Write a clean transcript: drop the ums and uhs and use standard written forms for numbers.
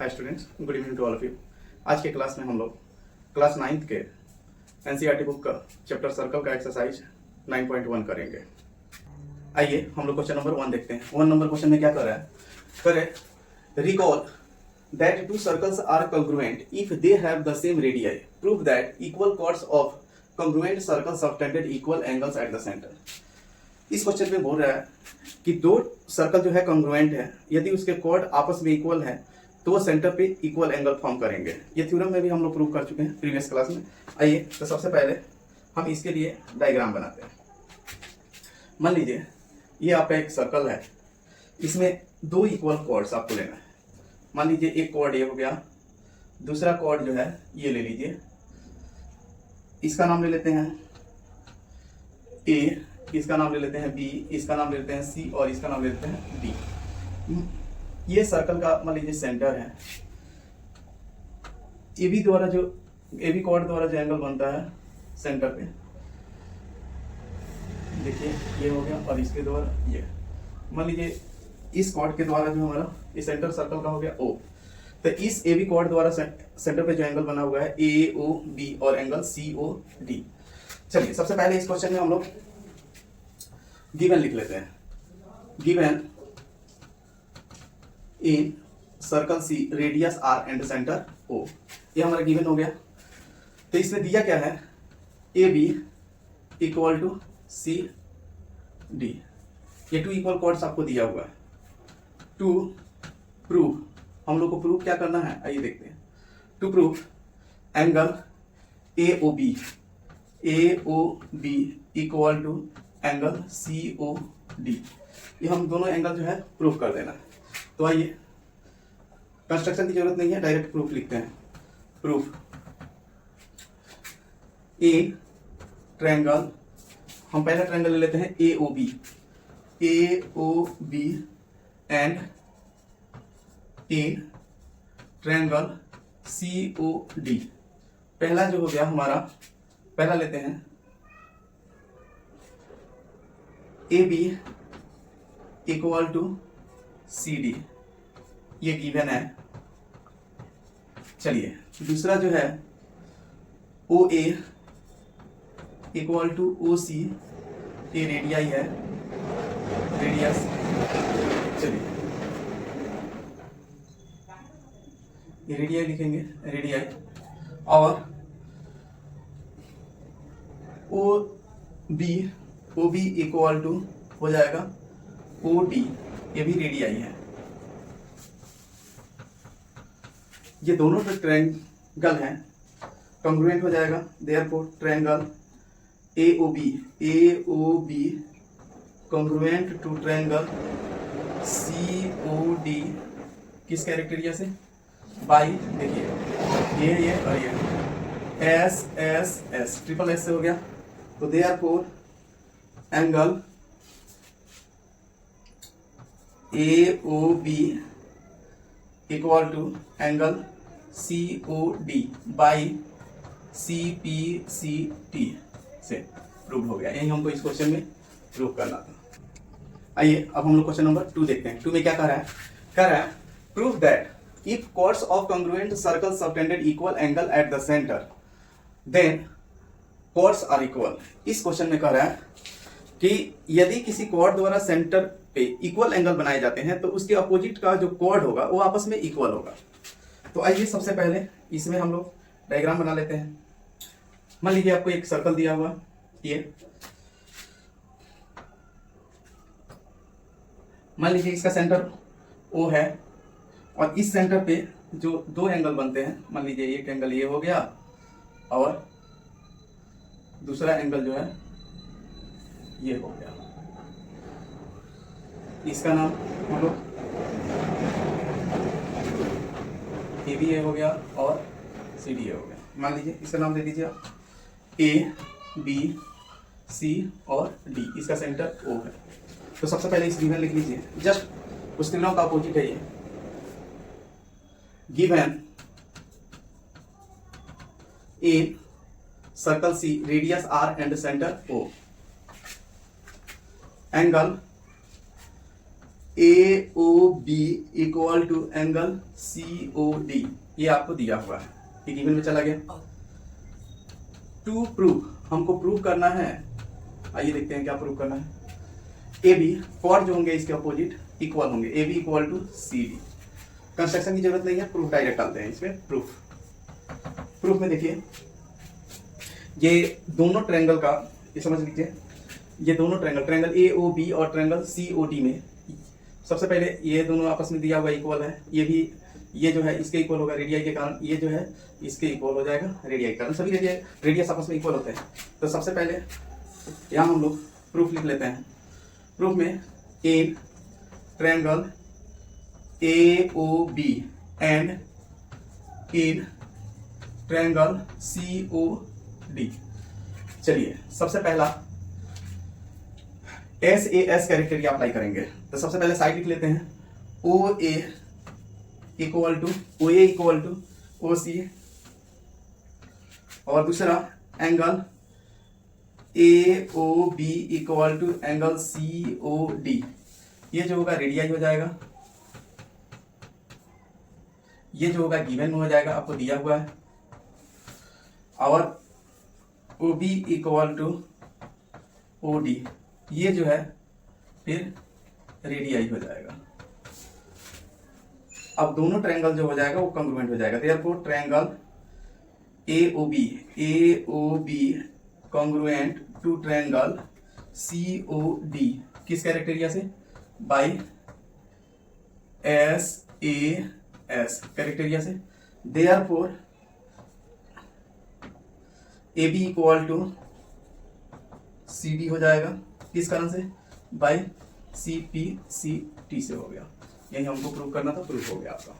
Hi students, good evening to all of you. आज के class में हम लोग क्लास 9th के एनसीईआरटी बुक का चैप्टर सर्कल का एक्सरसाइज 9.1 करेंगे। आइए हम लोग क्वेश्चन नंबर 1 देखते हैं। 1 नंबर क्वेश्चन में क्या कर रहा है? करे recall that two circles are congruent if they have the same radii. Prove that equal chords of congruent circles subtended equal angles at the center. इस क्वेश्चन में बोल रहा है कि दो सर्कल जो है कॉन्ग्रुएंट है, यदि उसके कॉर्ड आपस में इक्वल है तो वो सेंटर पे इक्वल एंगल फॉर्म करेंगे। ये थ्योरम में भी हम लोग प्रूव कर चुके हैं प्रीवियस क्लास में। आइए तो सबसे पहले हम इसके लिए डायग्राम बनाते हैं। मान लीजिए ये आपका एक सर्कल है, इसमें दो इक्वल कॉर्ड्स आपको लेना है। मान लीजिए एक कॉर्ड ये हो गया, दूसरा कॉर्ड जो है ये ले लीजिए, इसका नाम ले लेते हैं ए, इसका नाम ले लेते हैं बी, इसका नाम ले लेते हैं सी और इसका नाम ले लेते हैं डी। ये सर्कल का मान लीजिए सेंटर है। एबी कॉर्ड द्वारा जो एंगल बनता है सेंटर पे, देखिए ये हो गया, और इसके द्वारा ये, मान लीजिए इस कॉर्ड के द्वारा जो हमारा इस सेंटर सर्कल का हो गया ओ, तो इस एबी कॉर्ड द्वारा सेंटर पे जो एंगल बना हुआ है ए ओ बी और एंगल सी ओ डी। चलिए सबसे पहले इस क्वेश्चन में हम लोग गिवन लिख लेते हैं। Given in circle C radius r and centre O, ये हमारा गिवन हो गया। तो इसमें दिया क्या है? A B equal to C D, ये टू इक्वल कॉर्ड्स आपको दिया हुआ है। टू प्रूव, हम लोग को प्रूव क्या करना है, आइए देखते हैं। To prove angle A O B equal to angle C O D, ये हम दोनों एंगल जो है प्रूफ कर देना है। तो आइए, कंस्ट्रक्शन की जरूरत नहीं है, डायरेक्ट प्रूफ लिखते हैं। प्रूफ ए ट्रायंगल, हम पहला ट्रायंगल ले लेते हैं A O B and in triangle C O D. पहला जो हो गया हमारा, पहला लेते हैं A B equal to C D, ये गिवन है। चलिए दूसरा जो है ओ ए इक्वल टू ओ सी, ये रेडियाई है, रेडियस। चलिए ये रेडियाई लिखेंगे, रेडियाई। और ओ बी इक्वल टू हो जाएगा ओ डी, ये भी रेडियाई है। ये दोनों जो ट्रायंगल हैं कॉन्ग्रुएंट हो जाएगा, therefore triangle A O B congruent to triangle C O D, किस कैरेक्टेरिया से? बाई, देखिए ये और ये S S S, triple S से हो गया। तो therefore angle A O B equal to angle C O D by C P C T से प्रूव हो गया। यही हमको इस क्वेश्चन में प्रूव करना था। आइए अब हम लोग क्वेश्चन नंबर 2 देखते हैं। 2 में क्या कह रहा है? कह रहा है prove that if chords of congruent circles subtended equal angle at the center then chords are equal। इस क्वेश्चन में कह रहा है कि यदि किसी कॉर्ड द्वारा सेंटर पे इक्वल एंगल बनाए जाते हैं तो उसके अपोजिट का जो कॉर्ड होगा वो आपस में इक्वल होगा। तो आइए सबसे पहले इसमें हम लोग डायग्राम बना लेते हैं। मान लीजिए आपको एक सर्कल दिया हुआ, ये मान लीजिए इसका सेंटर ओ है, और इस सेंटर पे जो दो एंगल बनते हैं, मान लीजिए एक एंगल ये हो गया और दूसरा एंगल जो है ये हो गया। इसका नाम हम लोग ए बी ए हो गया और सी डी ए हो गया। मान लीजिए इसका नाम दे दीजिए आप ए बी सी और डी, इसका सेंटर ओ है। तो सबसे पहले इस गिवन लिख लीजिए, जस्ट उस तीनों का अपोजिट है ये। Given a circle C radius r and centre O, angle A O B equal to angle C O D, ये आपको दिया हुआ है, ये गिवन में चला गया। टू प्रूव, हमको प्रूव करना है, आइए देखते हैं क्या प्रूव करना है। ए बी फॉर जो होंगे इसके अपोजिट इक्वल होंगे, A B equal to C D. Construction की जरूरत नहीं है, प्रूफ डायरेक्ट डालते हैं इसमें। प्रूफ में देखिए ये दोनों ट्रायंगल का, ये समझ लीजिए, ये दोनों ट्रायंगल ए ओ बी और ट्रायंगल सी ओ डी में सबसे पहले ये दोनों आपस में दिया हुआ इक्वल है, ये भी, ये जो है इसके इक्वल होगा रेडियाई के कारण, ये जो है इसके इक्वल हो जाएगा रेडियाई के कारण, सभी रेडियस आपस में इक्वल होते हैं। तो सबसे पहले यहाँ हम लोग प्रूफ लिख लेते हैं। प्रूफ में in triangle A O B and in triangle C O D, चलिए सबसे पहला S A S character apply करेंगे। तो सबसे पहले साइड लिख लेते हैं, ओ ए इक्वल टू ओ सी, और दूसरा angle A O B equal to angle C O D, ये जो होगा रेडियाई हो जाएगा, ये जो होगा गिवन में हो जाएगा, आपको दिया हुआ है। और O B equal to O D, ये जो है फिर रेडियाई हो जाएगा। अब दोनों ट्रायंगल जो हो जाएगा वो कॉन्ग्रुएंट हो जाएगा। Therefore triangle A O B congruent to triangle C O D, किस कैरेक्टेरिया से? By S A S criteria से। Therefore A B equal to C D हो जाएगा, किस कारण से? By C P C T से हो गया। यही हमको प्रूव करना था, प्रूफ हो गया आपका।